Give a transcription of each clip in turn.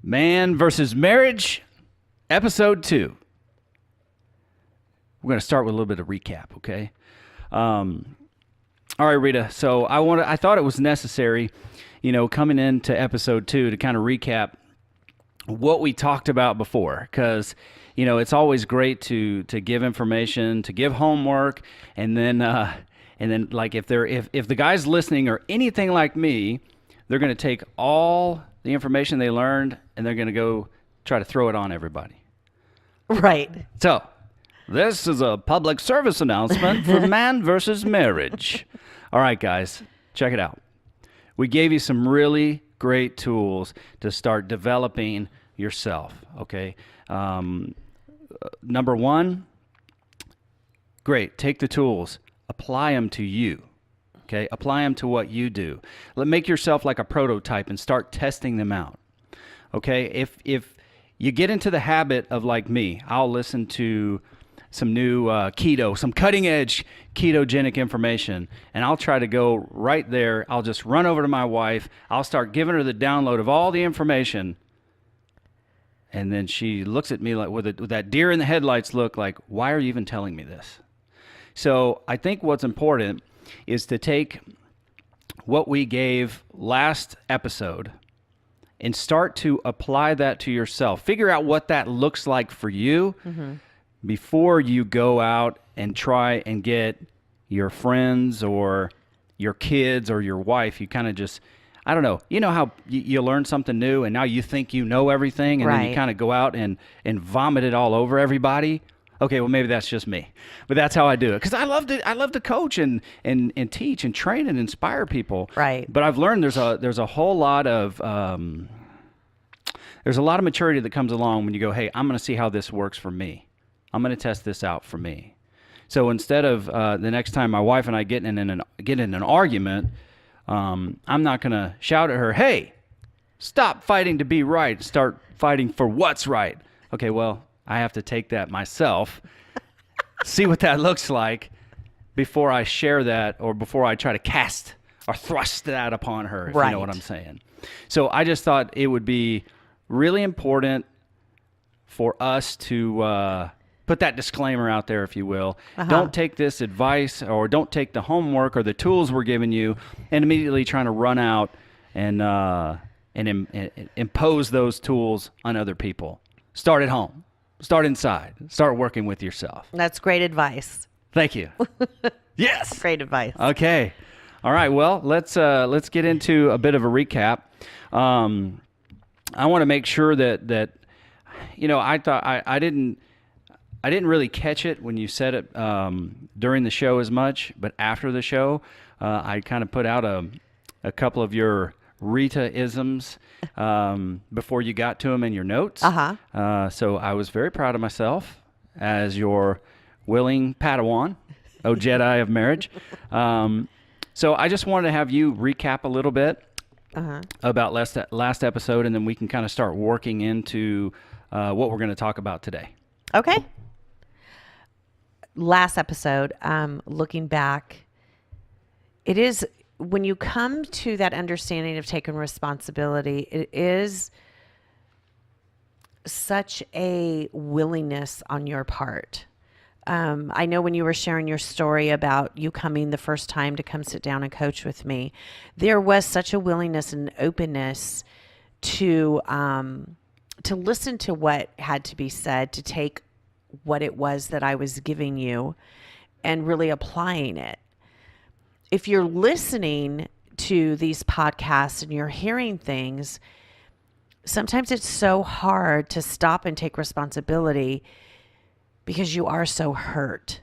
Man versus Marriage, Episode 2. We're going to start with a little bit of recap, okay? All right, Rita. So I thought it was necessary, coming into Episode 2 to kind of recap what we talked about before, because it's always great to give information, to give homework, and then like if the guys listening are anything like me, they're going to take all the information they learned and they're going to go try to throw it on everybody. Right. So, this is a public service announcement for Man versus Marriage. All right, guys, check it out. We gave you some really great tools to start developing yourself, okay? Number one, great. Take the tools. Apply them to you, okay? Apply them to what you do. Make yourself like a prototype and start testing them out, okay? If you get into the habit of, like me, I'll listen to some new some cutting-edge ketogenic information, and I'll try to go right there. I'll just run over to my wife. I'll start giving her the download of all the information, and then she looks at me like with that deer in the headlights look, like, why are you even telling me this? So I think what's important is to take what we gave last episode and start to apply that to yourself. Figure out what that looks like for you before you go out and try and get your friends or your kids or your wife. You kind of just, I don't know. You know how you learn something new and now you think you know everything, and then you kind of go out and vomit it all over everybody. Okay, well, maybe that's just me, but that's how I do it, because I love to coach and teach and train and inspire people. Right. But I've learned there's a whole lot of maturity that comes along when you go, hey, I'm going to see how this works for me. I'm going to test this out for me. So instead of the next time my wife and I get in an argument, I'm not going to shout at her, hey, stop fighting to be right. Start fighting for what's right. Okay, well, I have to take that myself, see what that looks like before I share that, or before I try to cast or thrust that upon her, if you know what I'm saying. So I just thought it would be really important for us to put that disclaimer out there, if you will. Don't take this advice, or don't take the homework or the tools we're giving you and immediately trying to run out and impose those tools on other people. Start at home. Start inside. Start working with yourself. That's great advice. Thank you. Yes. Great advice. Okay. All right. Well, let's get into a bit of a recap. I want to make sure that I thought I didn't really catch it when you said it during the show as much, but after the show, I kind of put out a couple of your Rita-isms before you got to them in your notes. So I was very proud of myself as your willing Padawan, Jedi of marriage. So I just wanted to have you recap a little bit about last episode, and then we can kind of start working into what we're going to talk about today. Okay. Last episode, looking back, it is, when you come to that understanding of taking responsibility, it is such a willingness on your part. I know when you were sharing your story about you coming the first time to come sit down and coach with me, there was such a willingness and openness to listen to what had to be said, to take what it was that I was giving you and really applying it. If you're listening to these podcasts and you're hearing things, sometimes it's so hard to stop and take responsibility because you are so hurt.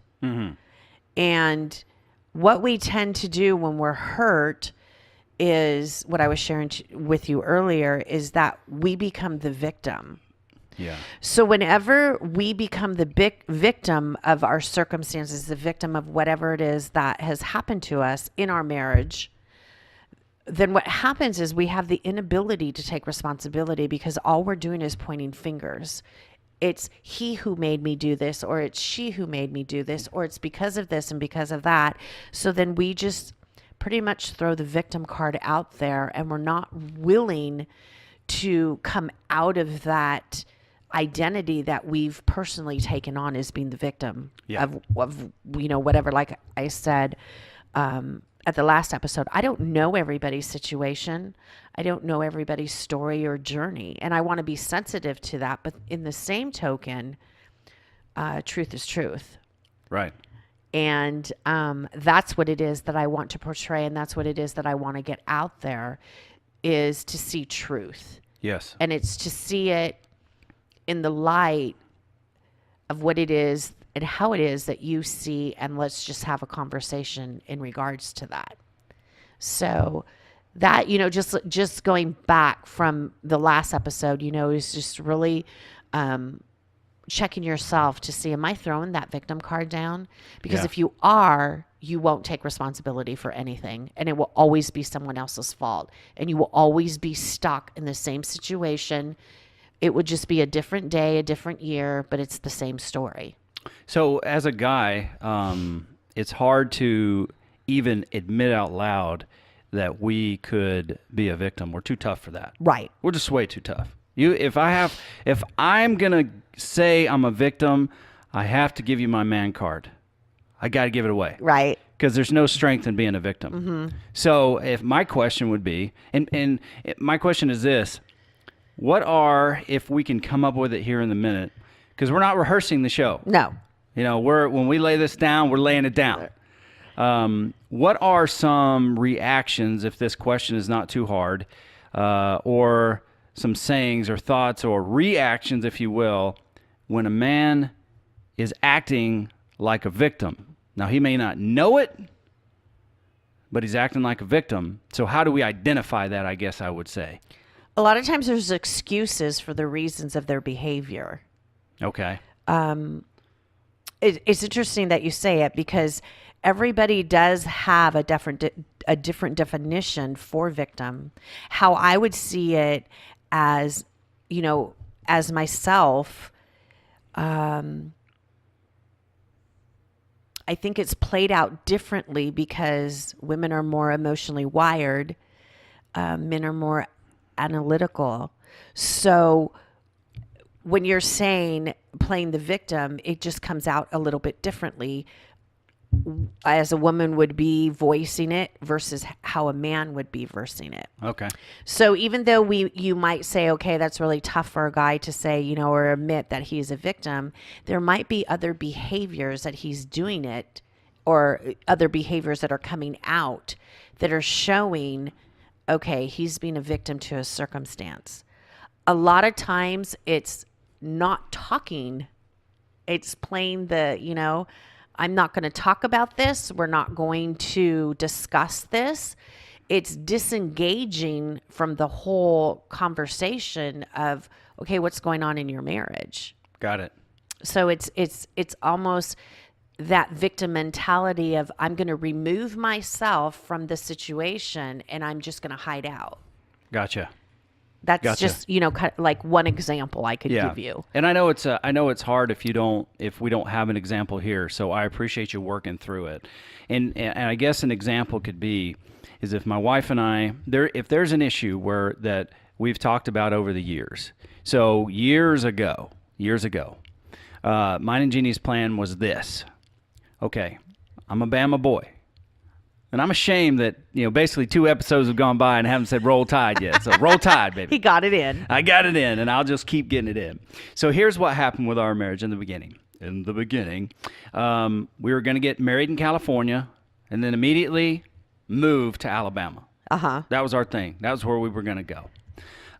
And what we tend to do when we're hurt is what I was sharing with you earlier, is that we become the victim. Yeah. So whenever we become the victim of our circumstances, the victim of whatever it is that has happened to us in our marriage, then what happens is we have the inability to take responsibility, because all we're doing is pointing fingers. It's he who made me do this, or it's she who made me do this, or it's because of this and because of that. So then we just pretty much throw the victim card out there, and we're not willing to come out of that identity that we've personally taken on as being the victim of whatever. Like I said at the last episode, I don't know everybody's situation. I don't know everybody's story or journey, and I want to be sensitive to that. But in the same token, truth is truth. Right. And that's what it is that I want to portray, and that's what it is that I want to get out there, is to see truth. Yes. And it's to see it in the light of what it is and how it is that you see, and let's just have a conversation in regards to that. So that, just going back from the last episode, is just really checking yourself to see, am I throwing that victim card down? Because if you are, you won't take responsibility for anything, and it will always be someone else's fault, and you will always be stuck in the same situation. It would just be a different day, a different year, but it's the same story. So as a guy, it's hard to even admit out loud that we could be a victim. We're too tough for that. Right. We're just way too tough. If I'm going to say I'm a victim, I have to give you my man card. I got to give it away. Right. Because there's no strength in being a victim. Mm-hmm. So if my question would be, and my question is this, if we can come up with it here in the minute, because we're not rehearsing the show. No. When we lay this down, we're laying it down. What are some reactions, if this question is not too hard, or some sayings or thoughts or reactions, if you will, when a man is acting like a victim? Now, he may not know it, but he's acting like a victim. So how do we identify that, I guess I would say? A lot of times there's excuses for the reasons of their behavior. Okay. It's interesting that you say it, because everybody does have a different definition for victim. How I would see it as myself, I think it's played out differently because women are more emotionally wired. Men are more analytical. So when you're saying playing the victim, it just comes out a little bit differently as a woman would be voicing it versus how a man would be voicing it. Okay. So even though you might say, okay, that's really tough for a guy to say, or admit that he's a victim, there might be other behaviors that he's doing it, or other behaviors that are coming out that are showing, okay, he's being a victim to a circumstance. A lot of times it's not talking. It's playing the, I'm not going to talk about this. We're not going to discuss this. It's disengaging from the whole conversation of, okay, what's going on in your marriage? Got it. So it's almost that victim mentality of, I'm going to remove myself from the situation and I'm just going to hide out. Gotcha. That's just, kind of like one example I could give you. And I know it's hard if we don't have an example here. So I appreciate you working through it. And I guess an example could be is if my wife and I, if there's an issue that we've talked about over the years. So years ago, mine and Jeannie's plan was this. Okay, I'm a Bama boy. And I'm ashamed that, basically 2 episodes have gone by and I haven't said roll tide yet. So roll tide, baby. He got it in. I got it in, and I'll just keep getting it in. So here's what happened with our marriage in the beginning. We were going to get married in California and then immediately move to Alabama. Uh-huh. That was our thing. That was where we were going to go.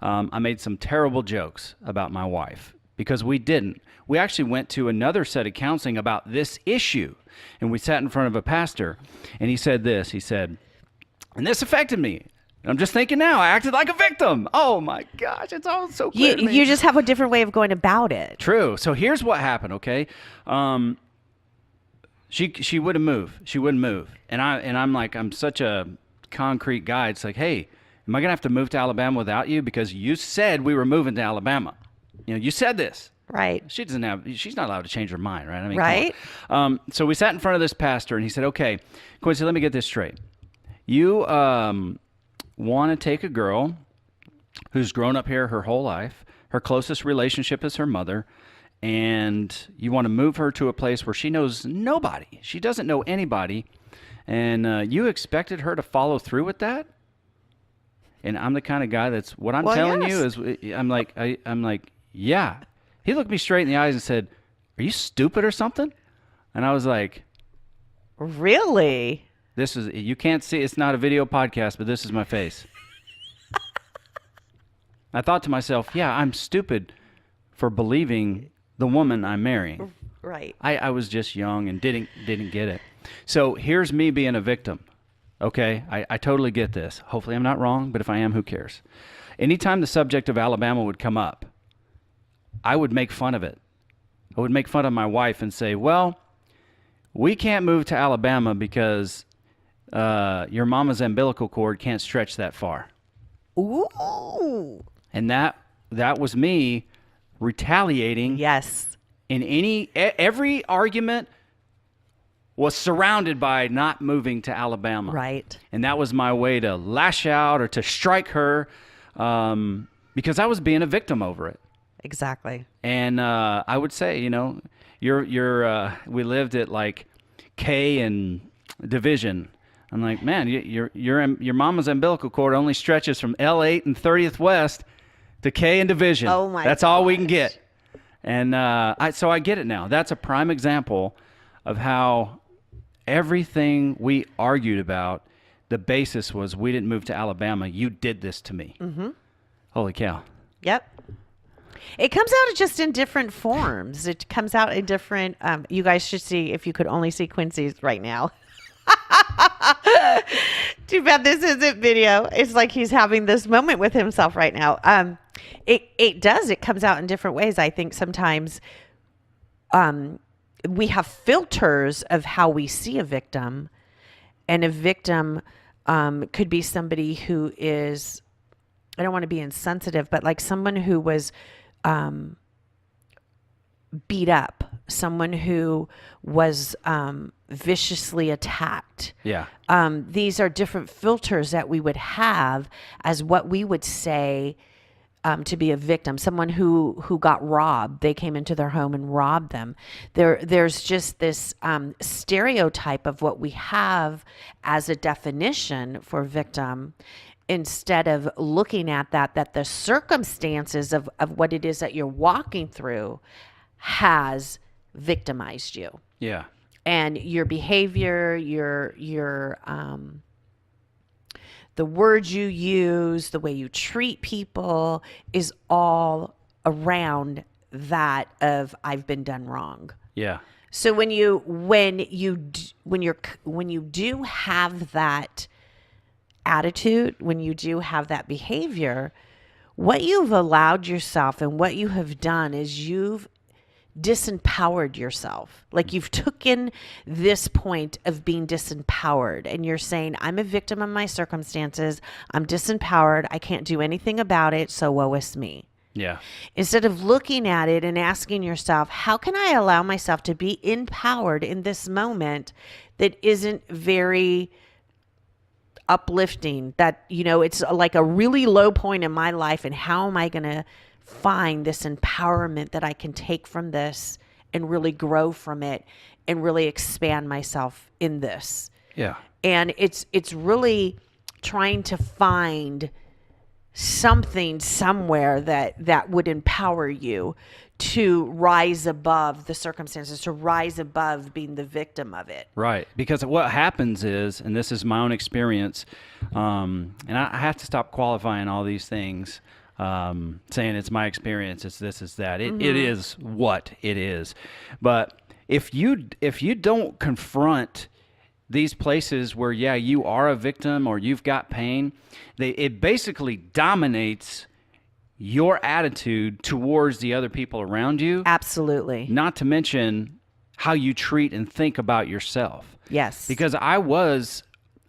I made some terrible jokes about my wife because we didn't. We actually went to another set of counseling about this issue. And we sat in front of a pastor, and he said this. He said, and this affected me. I'm just thinking now, I acted like a victim. Oh, my gosh, it's all so clear to me. You just have a different way of going about it. True. So here's what happened, okay? She wouldn't move. She wouldn't move. And I'm like, I'm such a concrete guy. It's like, hey, am I going to have to move to Alabama without you? Because you said we were moving to Alabama. You said this. Right. She's not allowed to change her mind, right? I mean, right. So we sat in front of this pastor, and he said, okay, Quincy, let me get this straight. You want to take a girl who's grown up here her whole life. Her closest relationship is her mother. And you want to move her to a place where she knows nobody. She doesn't know anybody. And you expected her to follow through with that? And I'm the kind of guy that's, what I'm telling you is, I'm like, yeah. He looked me straight in the eyes and said, "Are you stupid or something?" And I was like, really? This is, you can't see, it's not a video podcast, but this is my face. I thought to myself, yeah, I'm stupid for believing the woman I'm marrying. Right. I was just young and didn't get it. So here's me being a victim. Okay, I totally get this. Hopefully I'm not wrong, but if I am, who cares? Anytime the subject of Alabama would come up, I would make fun of it. I would make fun of my wife and say, well, we can't move to Alabama because your mama's umbilical cord can't stretch that far. Ooh. And that was me retaliating. Yes. In every argument was surrounded by not moving to Alabama. Right. And that was my way to lash out or to strike her because I was being a victim over it. Exactly. And I would say, we lived at like K and Division. I'm like, man, your mama's umbilical cord only stretches from L8 and 30th West to K and Division. Oh my! That's all we can get. And so I get it now. That's a prime example of how everything we argued about, the basis was we didn't move to Alabama. You did this to me. Mm-hmm. Holy cow. Yep. It comes out just in different forms. It comes out in different, you guys should see, if you could only see Quincy's right now. Too bad this isn't video. It's like he's having this moment with himself right now. It comes out in different ways. I think sometimes we have filters of how we see a victim, and a victim could be somebody who is, I don't want to be insensitive, but like someone who was beat up, someone who was viciously attacked. Yeah. These are different filters that we would have as what we would say to be a victim. Someone who got robbed. They came into their home and robbed them. There's just this stereotype of what we have as a definition for victim, instead of looking at that the circumstances of what it is that you're walking through has victimized you. Yeah. And your behavior, the words you use, the way you treat people is all around that of I've been done wrong. Yeah. So when you do have that attitude, when you do have that behavior, what you've allowed yourself and what you have done is you've disempowered yourself. Like you've taken this point of being disempowered and you're saying, I'm a victim of my circumstances. I'm disempowered. I can't do anything about it. So woe is me. Yeah. Instead of looking at it and asking yourself, how can I allow myself to be empowered in this moment that isn't very uplifting, that, it's like a really low point in my life, and how am I going to find this empowerment that I can take from this and really grow from it and really expand myself in this. Yeah. And it's really trying to find something somewhere that would empower you to rise above the circumstances, to rise above being the victim of it. Right. Because what happens is, and this is my own experience, and I have to stop qualifying all these things, saying it's my experience, it's this, it's that. It is what it is. But if you don't confront these places where, yeah, you are a victim or you've got pain, it basically dominates your attitude towards the other people around you. Absolutely. Not to mention how you treat and think about yourself. Yes. Because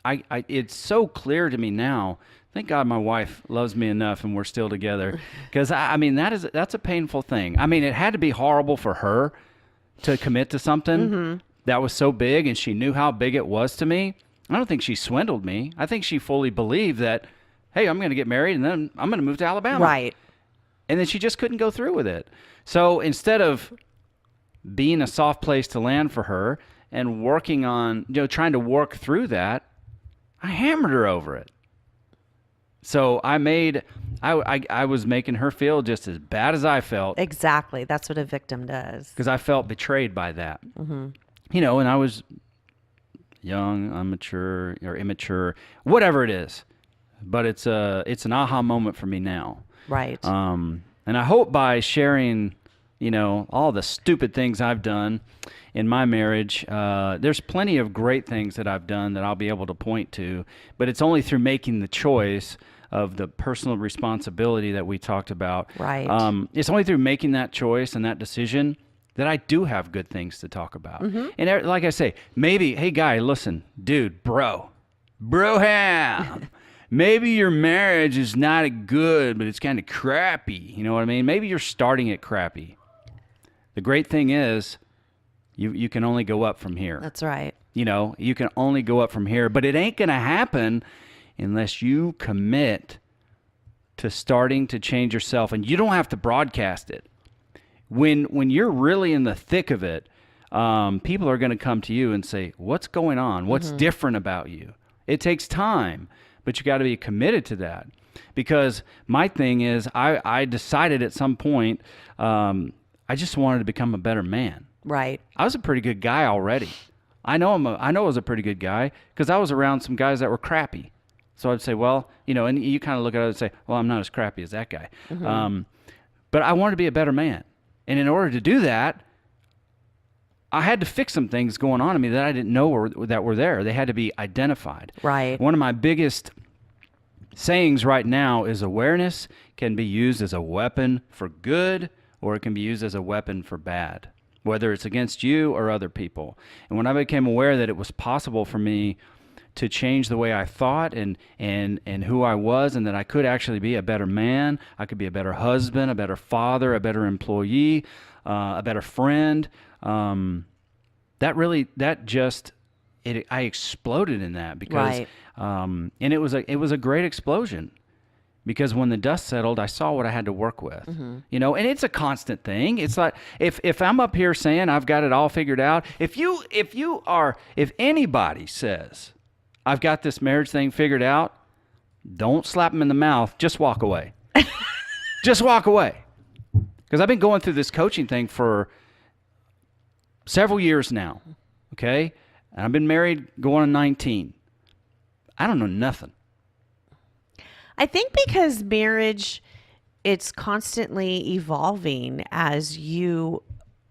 it's so clear to me now. Thank God my wife loves me enough and we're still together. Because that's a painful thing. I mean, it had to be horrible for her to commit to something that was so big, and she knew how big it was to me. I don't think she swindled me. I think she fully believed that hey, I'm going to get married and then I'm going to move to Alabama. Right. And then she just couldn't go through with it. So instead of being a soft place to land for her and working on, trying to work through that, I hammered her over it. So I was making her feel just as bad as I felt. Exactly. That's what a victim does. Because I felt betrayed by that. And I was young, immature, whatever it is. But it's an aha moment for me now. Right. And I hope by sharing, all the stupid things I've done in my marriage, there's plenty of great things that I've done that I'll be able to point to, but it's only through making the choice of the personal responsibility that we talked about. Right. It's only through making that choice and that decision that I do have good things to talk about. And like I say, maybe, hey guy, listen, dude, broham. Maybe your marriage is not good, but it's kind of crappy. You know what I mean? Maybe you're starting it crappy. The great thing is you can only go up from here. That's right. You can only go up from here, but it ain't going to happen unless you commit to starting to change yourself. And you don't have to broadcast it. When you're really in the thick of it, people are going to come to you and say, what's going on? What's different about you? It takes time, but you got to be committed to that. Because my thing is, I decided at some point, I just wanted to become a better man. Right. I was a pretty good guy already. I know I was a pretty good guy because I was around some guys that were crappy. So I'd say, well, and you kind of look at it and say, well, I'm not as crappy as that guy. But I wanted to be a better man. And in order to do that, I had to fix some things going on in me that I didn't know that were there. They had to be identified. Right. One of my biggest sayings right now is awareness can be used as a weapon for good, or it can be used as a weapon for bad, whether it's against you or other people. And when I became aware that it was possible for me to change the way I thought and who I was, and that I could actually be a better man, I could be a better husband, a better father, a better employee, a better friend, I exploded in that because, Right. And it was a great explosion. Because when the dust settled, I saw what I had to work with, and it's a constant thing. It's like, if I'm up here saying I've got it all figured out, if anybody says I've got this marriage thing figured out, don't slap them in the mouth. Just walk away. Just walk away. Because I've been going through this coaching thing for several years now. Okay. And I've been married going on 19. I don't know nothing. I think because marriage, it's constantly evolving as you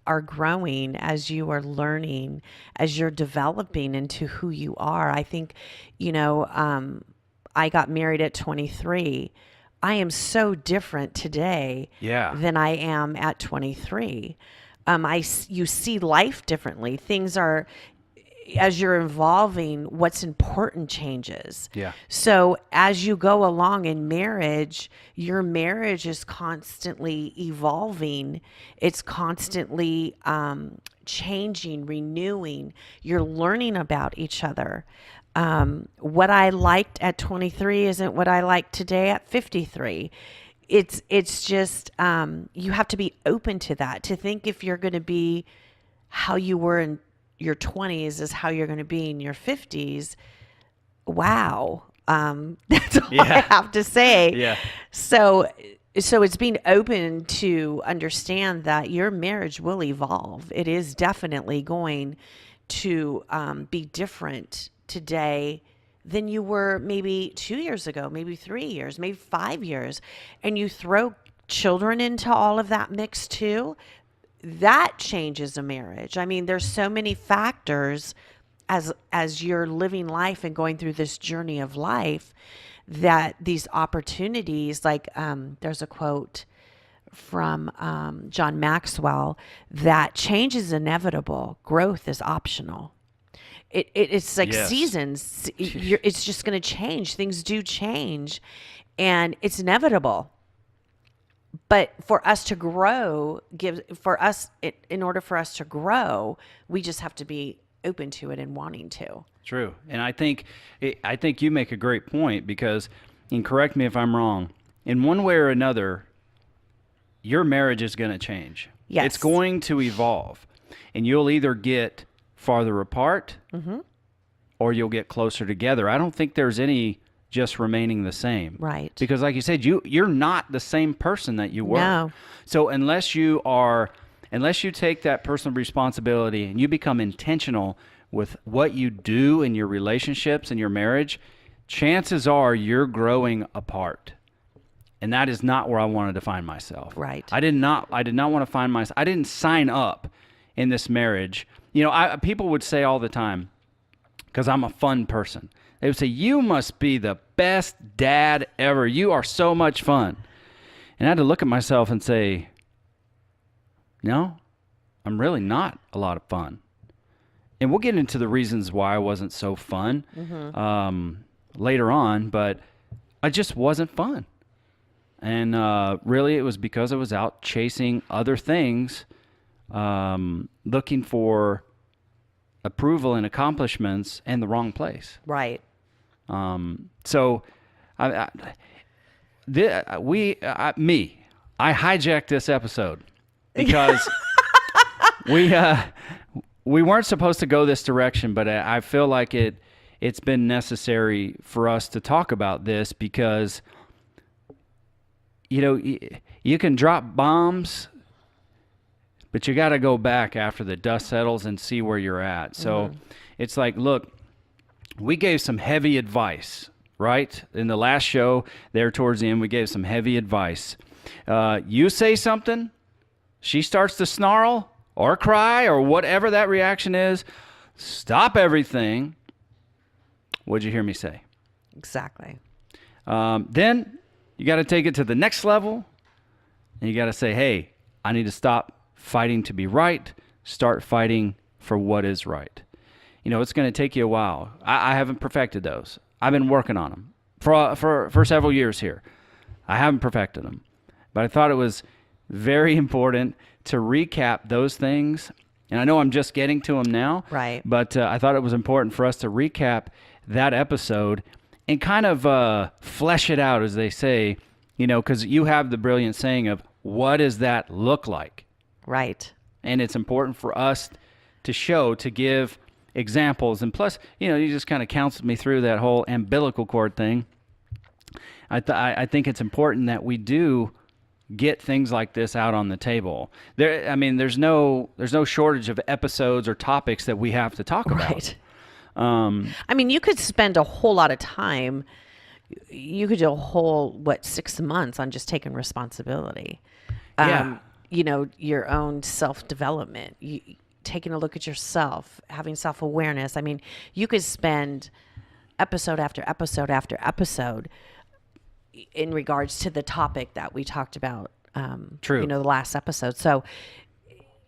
are growing, as you are learning, as you're developing into who you are. I think, I got married at 23. I am so different today than I am at 23. You see life differently. Things are, as you're evolving, what's important changes. Yeah. So as you go along in marriage, your marriage is constantly evolving. It's constantly changing, renewing. You're learning about each other. What I liked at 23 isn't what I like today at 53. It's just, you have to be open to that, to think if you're going to be how you were in your 20s is how you're going to be in your 50s. Wow. That's all I have to say. Yeah. So it's being open to understand that your marriage will evolve. It is definitely going to be different today than you were maybe 2 years ago, maybe 3 years, maybe 5 years. And you throw children into all of that mix too, that changes a marriage. I mean, there's so many factors as you're living life and going through this journey of life, that these opportunities, like there's a quote from John Maxwell, that change is inevitable, growth is optional. It's like seasons. It's just going to change. Things do change, and it's inevitable. But for us to grow, in order for us to grow, we just have to be open to it and wanting to. True. And I think you make a great point, because and correct me if I'm wrong, in one way or another, your marriage is going to change. Yes. It's going to evolve. And you'll either get farther apart or you'll get closer together. I don't think there's any just remaining the same. Right. Because like you said, you're not the same person that you were. No. So unless you take that personal responsibility and you become intentional with what you do in your relationships and your marriage, chances are you're growing apart. And that is not where I wanted to find myself. Right. I did not want to find myself. I didn't sign up in this marriage. You know, people would say all the time, because I'm a fun person, they would say, you must be the best dad ever. You are so much fun. And I had to look at myself and say, no, I'm really not a lot of fun. And we'll get into the reasons why I wasn't so fun later on, but I just wasn't fun. And really it was because I was out chasing other things, looking for approval and accomplishments in the wrong place. Right. So I hijacked this episode because we weren't supposed to go this direction, but I feel like it's been necessary for us to talk about this because, you know, you can drop bombs, but you got to go back after the dust settles and see where you're at. So it's like, look, we gave some heavy advice, right? In the last show there towards the end, we gave some heavy advice. You say something, she starts to snarl or cry or whatever that reaction is, stop everything. What'd you hear me say? Exactly. Then you got to take it to the next level, and you got to say, hey, I need to stop fighting to be right, start fighting for what is right. You know, it's going to take you a while. I haven't perfected those. I've been working on them for several years here. I haven't perfected them. But I thought it was very important to recap those things. And I know I'm just getting to them now. Right. But I thought it was important for us to recap that episode and kind of flesh it out, as they say, you know, because you have the brilliant saying of, what does that look like? Right. And it's important for us to give examples. And plus, you know, you just kind of counseled me through that whole umbilical cord thing. I think it's important that we do get things like this out on the table. There's no shortage of episodes or topics that we have to talk about. Right. I mean, you could spend a whole lot of time. You could do a whole 6 months on just taking responsibility. Yeah. You know, your own self-development, taking a look at yourself, having self-awareness. I mean, you could spend episode after episode after episode in regards to the topic that we talked about, True. You know, the last episode. So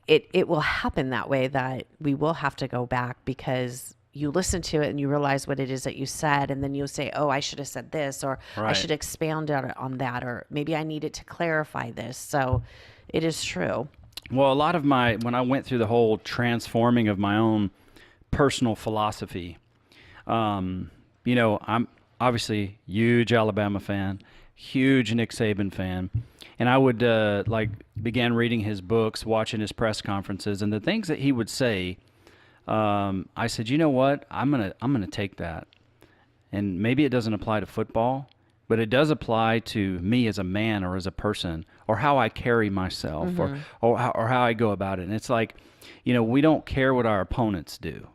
it will happen that way, that we will have to go back because you listen to it and you realize what it is that you said. And then you'll say, oh, I should have said this, or Right. I should expound on that, or maybe I needed to clarify this. So it is true. Well, a lot of when I went through the whole transforming of my own personal philosophy, you know, I'm obviously huge Alabama fan, huge Nick Saban fan. And I would began reading his books, watching his press conferences, and the things that he would say, I said, you know what? I'm gonna take that. And maybe it doesn't apply to football, but it does apply to me as a man or as a person, or how I carry myself, or how I go about it. And it's like, you know, we don't care what our opponents do.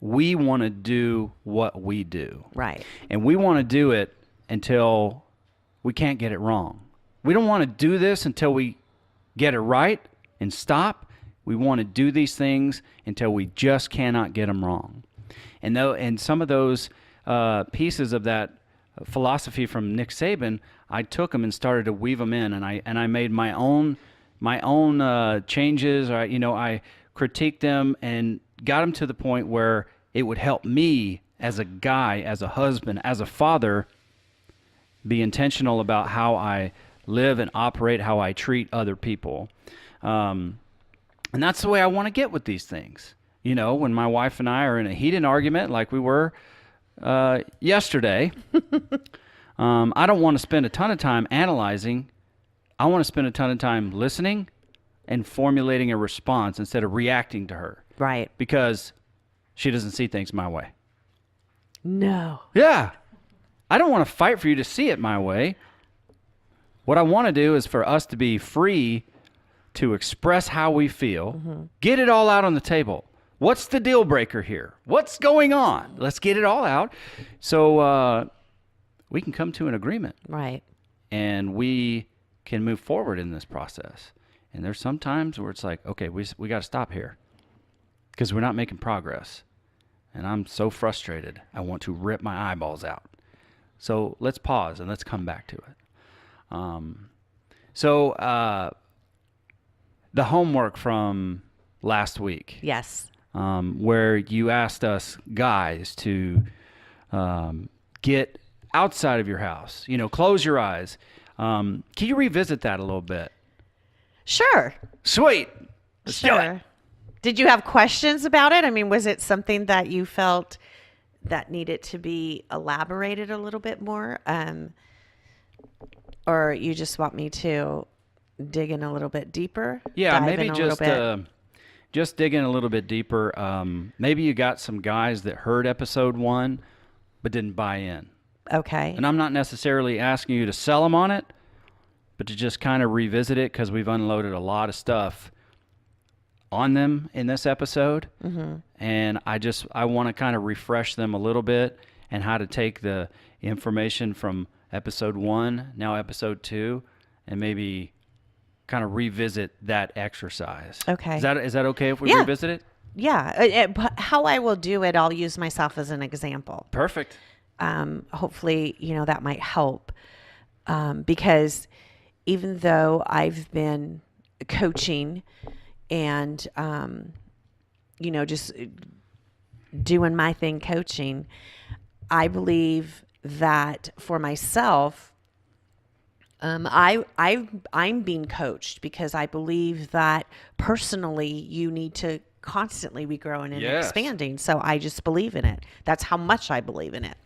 We want to do what we do. Right. And we want to do it until we can't get it wrong. We don't want to do this until we get it right and stop. We want to do these things until we just cannot get them wrong. And some of those pieces of that philosophy from Nick Saban, I took them and started to weave them in, and I made my own changes. I critiqued them and got them to the point where it would help me as a guy, as a husband, as a father, be intentional about how I live and operate, how I treat other people. And that's the way I want to get with these things. You know, when my wife and I are in a heated argument like we were yesterday, I don't want to spend a ton of time analyzing. I want to spend a ton of time listening and formulating a response instead of reacting to her. Right. Because she doesn't see things my way. No. Yeah. I don't want to fight for you to see it my way. What I want to do is for us to be free to express how we feel, get it all out on the table. What's the deal breaker here? What's going on? Let's get it all out so we can come to an agreement. Right. And we can move forward in this process. And there's some times where it's like, okay, we got to stop here because we're not making progress. And I'm so frustrated. I want to rip my eyeballs out. So let's pause and let's come back to it. The homework from last week. Yes. Where you asked us guys to get outside of your house, close your eyes. Can you revisit that a little bit? Sure. Sweet. Let's do it. Did you have questions about it? I mean, was it something that you felt that needed to be elaborated a little bit more? Or you just want me to dig in a little bit deeper? Yeah, maybe just dig in a little bit deeper. Maybe you got some guys that heard episode 1 but didn't buy in. Okay. And I'm not necessarily asking you to sell them on it, but to just kind of revisit it because we've unloaded a lot of stuff on them in this episode. Mm-hmm. And I want to kind of refresh them a little bit and how to take the information from episode 1, now episode 2, and maybe kind of revisit that exercise. Okay. Is that okay if we revisit it? Yeah. But how I will do it, I'll use myself as an example. Perfect. Hopefully, that might help. Because even though I've been coaching and, just doing my thing coaching, I believe that for myself, I'm being coached because I believe that personally you need to constantly be growing and expanding. So I just believe in it. That's how much I believe in it.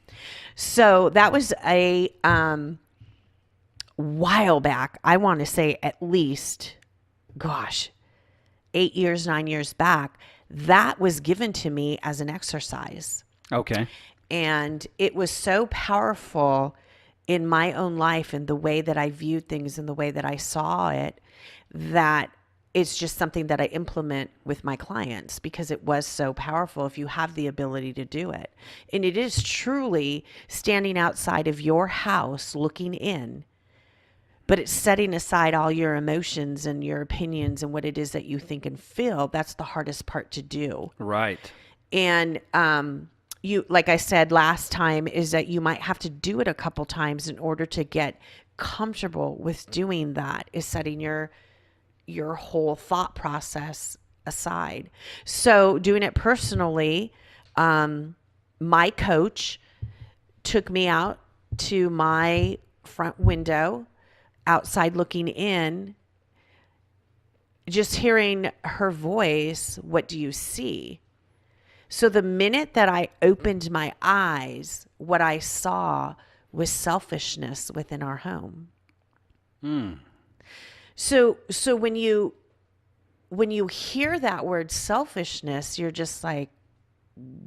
So that was a while back. I want to say at least, 8 years, 9 years back. That was given to me as an exercise. Okay. And it was so powerful in my own life and the way that I viewed things and the way that I saw it, that it's just something that I implement with my clients because it was so powerful if you have the ability to do it. And it is truly standing outside of your house looking in, but it's setting aside all your emotions and your opinions and what it is that you think and feel. That's the hardest part to do. Right. And you, like I said last time, is that you might have to do it a couple times in order to get comfortable with doing that, is setting your whole thought process aside. So doing it personally, my coach took me out to my front window, outside looking in, just hearing her voice. What do you see? So the minute that I opened my eyes, what I saw was selfishness within our home. So when you hear that word selfishness, you're just like,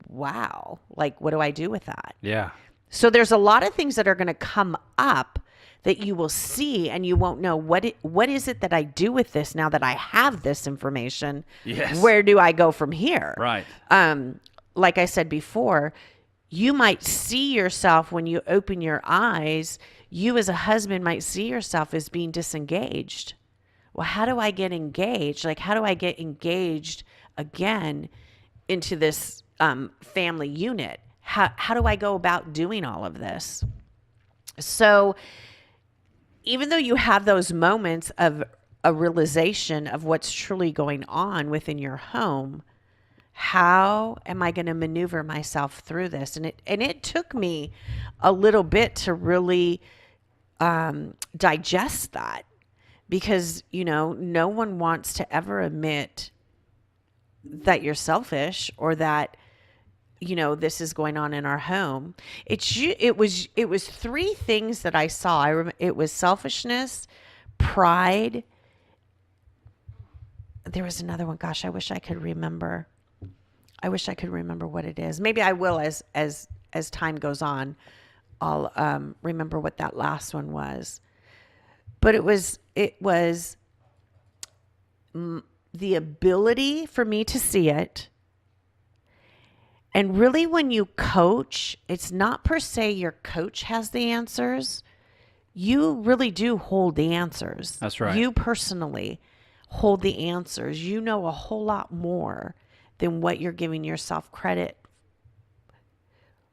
wow, like, what do I do with that? Yeah. So there's a lot of things that are going to come up that you will see and you won't know what is it that I do with this now that I have this information. Yes. Where do I go from here? Right. Like I said before, you might see yourself when you open your eyes, you as a husband might see yourself as being disengaged. Well, how do I get engaged? Like, how do I get engaged again into this family unit? How do I go about doing all of this? So even though you have those moments of a realization of what's truly going on within your home, how am I going to maneuver myself through this? And it took me a little bit to really digest that, because, no one wants to ever admit that you're selfish or that this is going on in our home. It was 3 things that I saw. It was selfishness, pride. There was another one. Gosh, I wish I could remember. I wish I could remember what it is. Maybe I will as time goes on. I'll remember what that last one was. But it was the ability for me to see it. And really, when you coach, it's not per se your coach has the answers. You really do hold the answers. That's right. You personally hold the answers. You know a whole lot more than what you're giving yourself credit.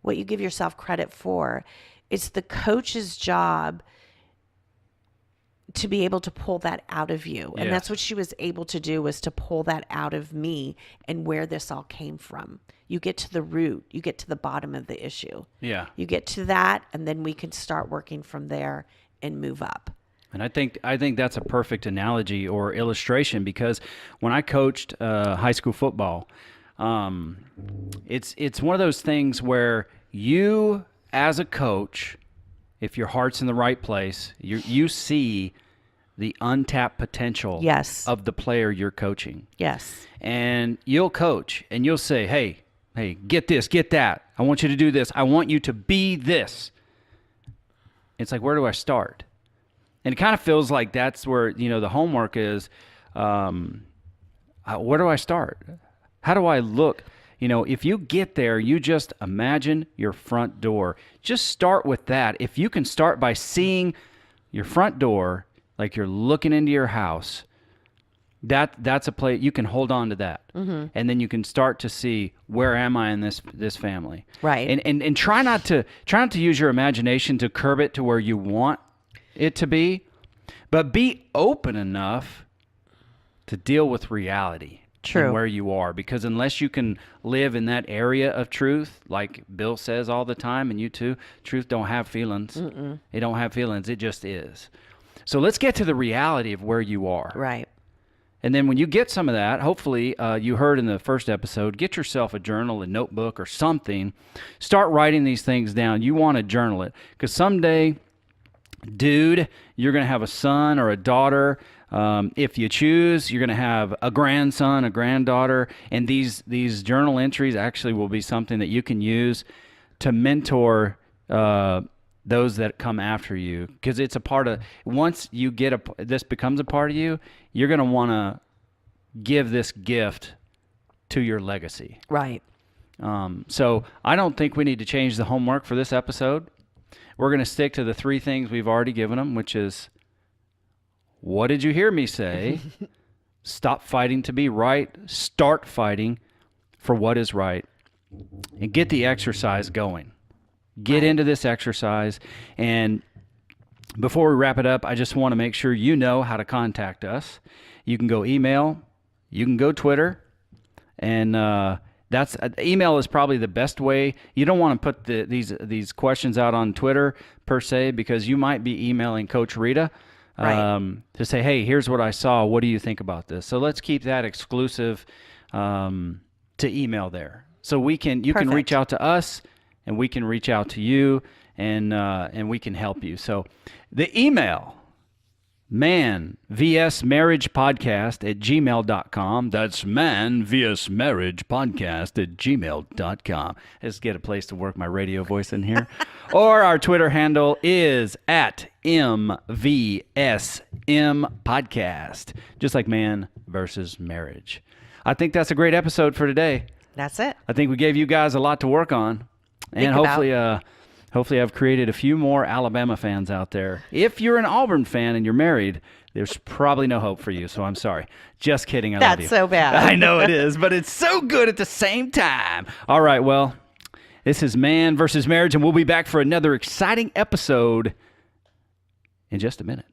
What you give yourself credit for. It's the coach's job to be able to pull that out of you. And that's what she was able to do, was to pull that out of me and where this all came from. You get to the root, you get to the bottom of the issue. Yeah. You get to that, and then we can start working from there and move up. And I think that's a perfect analogy or illustration, because when I coached high school football, it's one of those things where you, as a coach, if your heart's in the right place, you see the untapped potential of the player you're coaching. Yes. And you'll coach and you'll say, hey, get this, get that. I want you to do this. I want you to be this. It's like, where do I start? And it kind of feels like that's where, the homework is. Where do I start? How do I look? If you get there, you just imagine your front door. Just start with that. If you can start by seeing your front door like you're looking into your house, that's a place you can hold on to that. Mm-hmm. And then you can start to see, where am I in this family? Right. And try not to use your imagination to curb it to where you want it to be, but be open enough to deal with reality. True. And where you are, because unless you can live in that area of truth, like Bill says all the time, and you too, truth don't have feelings. Mm-mm. It don't have feelings. It just is. So let's get to the reality of where you are. Right. And then when you get some of that, hopefully you heard in the first episode, get yourself a journal, a notebook, or something. Start writing these things down. You want to journal it, because someday, dude, you're going to have a son or a daughter. If you choose, you're going to have a grandson, a granddaughter, and these journal entries actually will be something that you can use to mentor those that come after you, because it's a part of, once you get this becomes a part of you, you're going to want to give this gift to your legacy. Right. So I don't think we need to change the homework for this episode. We're going to stick to the 3 things we've already given them, which is, what did you hear me say? Stop fighting to be right. Start fighting for what is right. And get the exercise going. Get into this exercise. And before we wrap it up, I just want to make sure you know how to contact us. You can go email. You can go Twitter. And email is probably the best way. You don't want to put these questions out on Twitter per se, because you might be emailing Coach Rita. Right. To say, hey, here's what I saw. What do you think about this? So let's keep that exclusive to email there. So you can reach out to us, and we can reach out to you, and we can help you. So the email, ManvsMarriagePodcast@gmail.com. That's ManvsMarriagePodcast@gmail.com. Let's get a place to work my radio voice in here. Or our Twitter handle is @MVSM Just like man versus marriage. I think that's a great episode for today. That's it. I think we gave you guys a lot to work on. And hopefully I've created a few more Alabama fans out there. If you're an Auburn fan and you're married, there's probably no hope for you, so I'm sorry. Just kidding. I love you. That's so bad. I know it is, but it's so good at the same time. All right, well, this is Man versus Marriage, and we'll be back for another exciting episode in just a minute.